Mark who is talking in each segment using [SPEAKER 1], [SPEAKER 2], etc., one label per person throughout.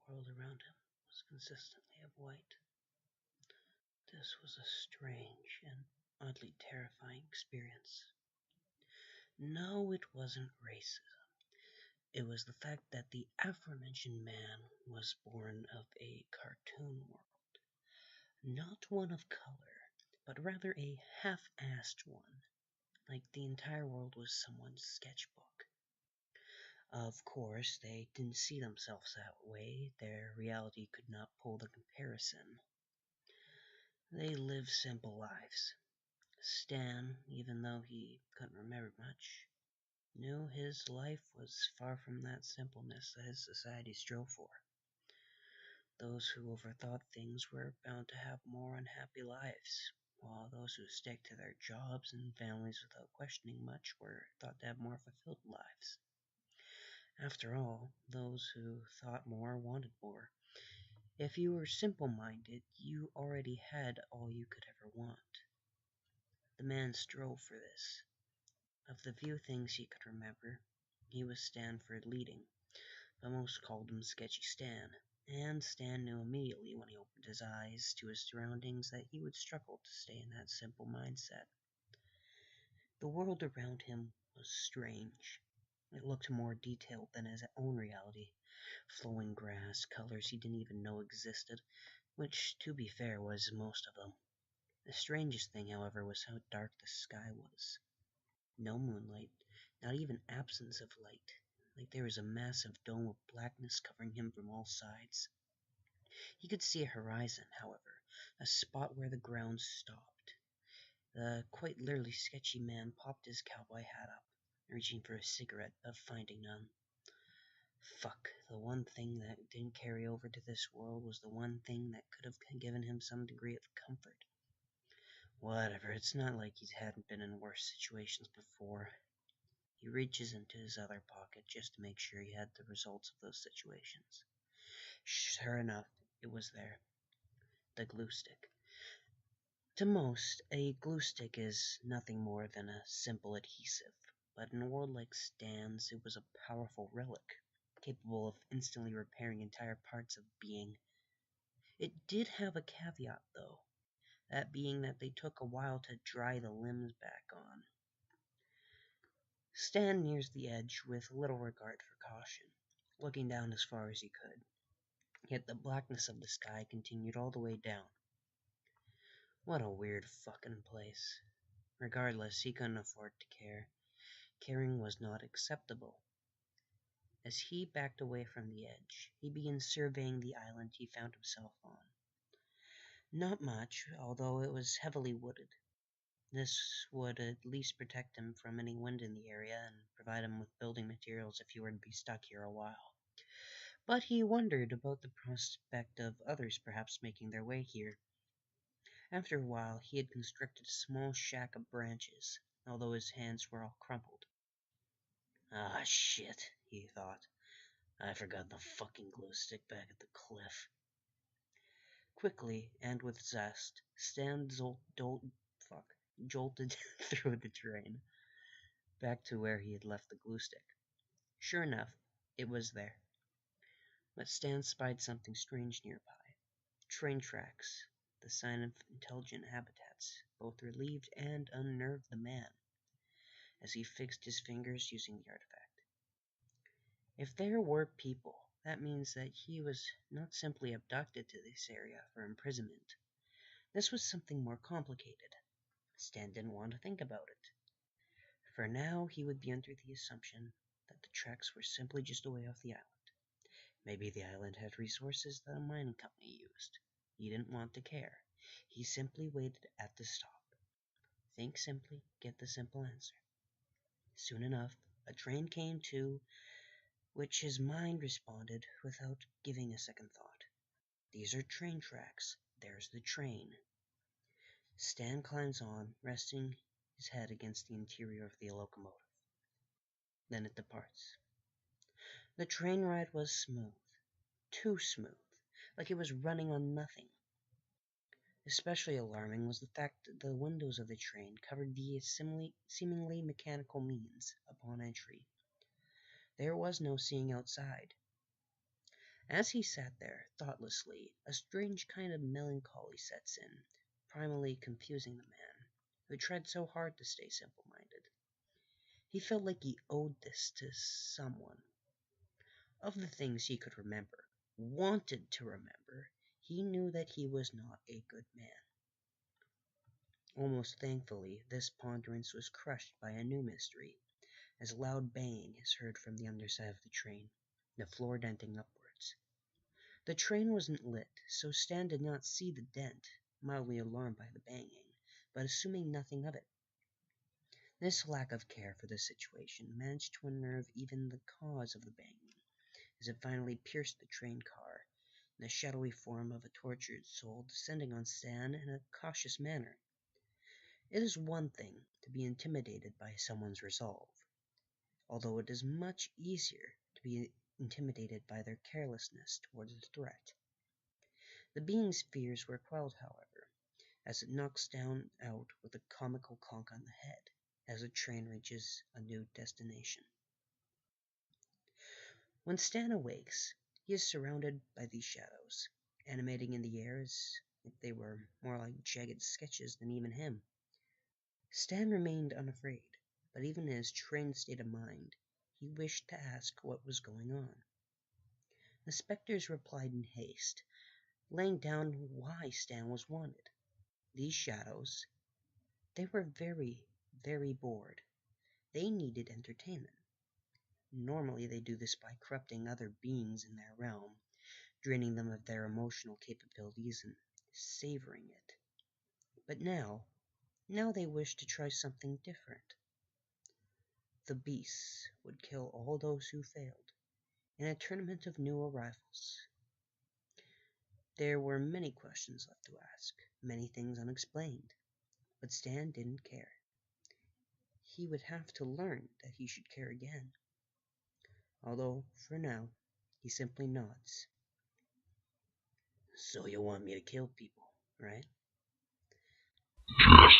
[SPEAKER 1] world around him was consistently of white. This was a strange and oddly terrifying experience. No, it wasn't racism. It was the fact that the aforementioned man was born of a cartoon world. Not one of color, but rather a half-assed one, like the entire world was someone's sketchbook. Of course, they didn't see themselves that way. Their reality could not pull the comparison. They lived simple lives. Stan, even though he couldn't remember much, knew his life was far from that simpleness that his society strove for. Those who overthought things were bound to have more unhappy lives, while those who stick to their jobs and families without questioning much were thought to have more fulfilled lives. After all, those who thought more wanted more. If you were simple-minded, you already had all you could ever want. The man strove for this. Of the few things he could remember, he was Stanford leading, but most called him Sketchy Stan, and Stan knew immediately when he opened his eyes to his surroundings that he would struggle to stay in that simple mindset. The world around him was strange. It looked more detailed than his own reality. Flowing grass, colors he didn't even know existed, which, to be fair, was most of them. The strangest thing, however, was how dark the sky was. No moonlight, not even absence of light, like there was a massive dome of blackness covering him from all sides. He could see a horizon, however, a spot where the ground stopped. The quite literally sketchy man popped his cowboy hat up, reaching for a cigarette, but finding none. Fuck, the one thing that didn't carry over to this world was the one thing that could have given him some degree of comfort. Whatever, it's not like he hadn't been in worse situations before. He reaches into his other pocket just to make sure he had the results of those situations. Sure enough, it was there. The glue stick. To most, a glue stick is nothing more than a simple adhesive, but in a world like Stan's, it was a powerful relic, capable of instantly repairing entire parts of being. It did have a caveat, though, that being that they took a while to dry the limbs back on. Stan nears the edge with little regard for caution, looking down as far as he could. Yet the blackness of the sky continued all the way down. What a weird fucking place. Regardless, he couldn't afford to care. Caring was not acceptable. As he backed away from the edge, he began surveying the island he found himself on. Not much, although it was heavily wooded. This would at least protect him from any wind in the area and provide him with building materials if he were to be stuck here a while. But he wondered about the prospect of others perhaps making their way here. After a while, he had constructed a small shack of branches, although his hands were all crumpled. Ah, shit, he thought. I forgot the fucking glue stick back at the cliff. Quickly, and with zest, Stan jolted through the terrain, back to where he had left the glue stick. Sure enough, it was there. But Stan spied something strange nearby. Train tracks, the sign of intelligent habitats, both relieved and unnerved the man, as he fixed his fingers using the artifact. If there were people, that means that he was not simply abducted to this area for imprisonment. This was something more complicated. Stan didn't want to think about it. For now, he would be under the assumption that the tracks were simply just a way off the island. Maybe the island had resources that a mining company used. He didn't want to care. He simply waited at the stop. Think simply, get the simple answer. Soon enough, a train came to, which his mind responded without giving a second thought. These are train tracks. There's the train. Stan climbs on, resting his head against the interior of the locomotive. Then it departs. The train ride was smooth. Too smooth. Like it was running on nothing. Especially alarming was the fact that the windows of the train covered the seemingly mechanical means upon entry. There was no seeing outside. As he sat there, thoughtlessly, a strange kind of melancholy sets in, primally confusing the man, who tried so hard to stay simple-minded. He felt like he owed this to someone. Of the things he could remember, wanted to remember, he knew that he was not a good man. Almost thankfully, this ponderance was crushed by a new mystery, as loud banging is heard from the underside of the train, the floor denting upwards. The train wasn't lit, so Stan did not see the dent, mildly alarmed by the banging, but assuming nothing of it. This lack of care for the situation managed to unnerve even the cause of the banging, as it finally pierced the train car, in the shadowy form of a tortured soul descending on Stan in a cautious manner. It is one thing to be intimidated by someone's resolve, although it is much easier to be intimidated by their carelessness towards the threat. The being's fears were quelled, however, as it knocks down out with a comical conk on the head as the train reaches a new destination. When Stan awakes, he is surrounded by these shadows, animating in the air as if they were more like jagged sketches than even him. Stan remained unafraid, but even in his trained state of mind, he wished to ask what was going on. The specters replied in haste, laying down why Stan was wanted. These shadows, they were very, very bored. They needed entertainment. Normally they do this by corrupting other beings in their realm, draining them of their emotional capabilities and savoring it. But now they wished to try something different. The beasts would kill all those who failed, in a tournament of new arrivals. There were many questions left to ask, many things unexplained, but Stan didn't care. He would have to learn that he should care again. Although, for now, he simply nods. So you want me to kill people, right?
[SPEAKER 2] Yes,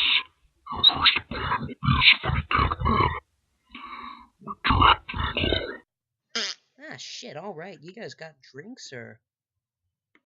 [SPEAKER 2] your first plan is for dead man. We're directing all.
[SPEAKER 1] Ah, shit, alright, you guys got drinks, or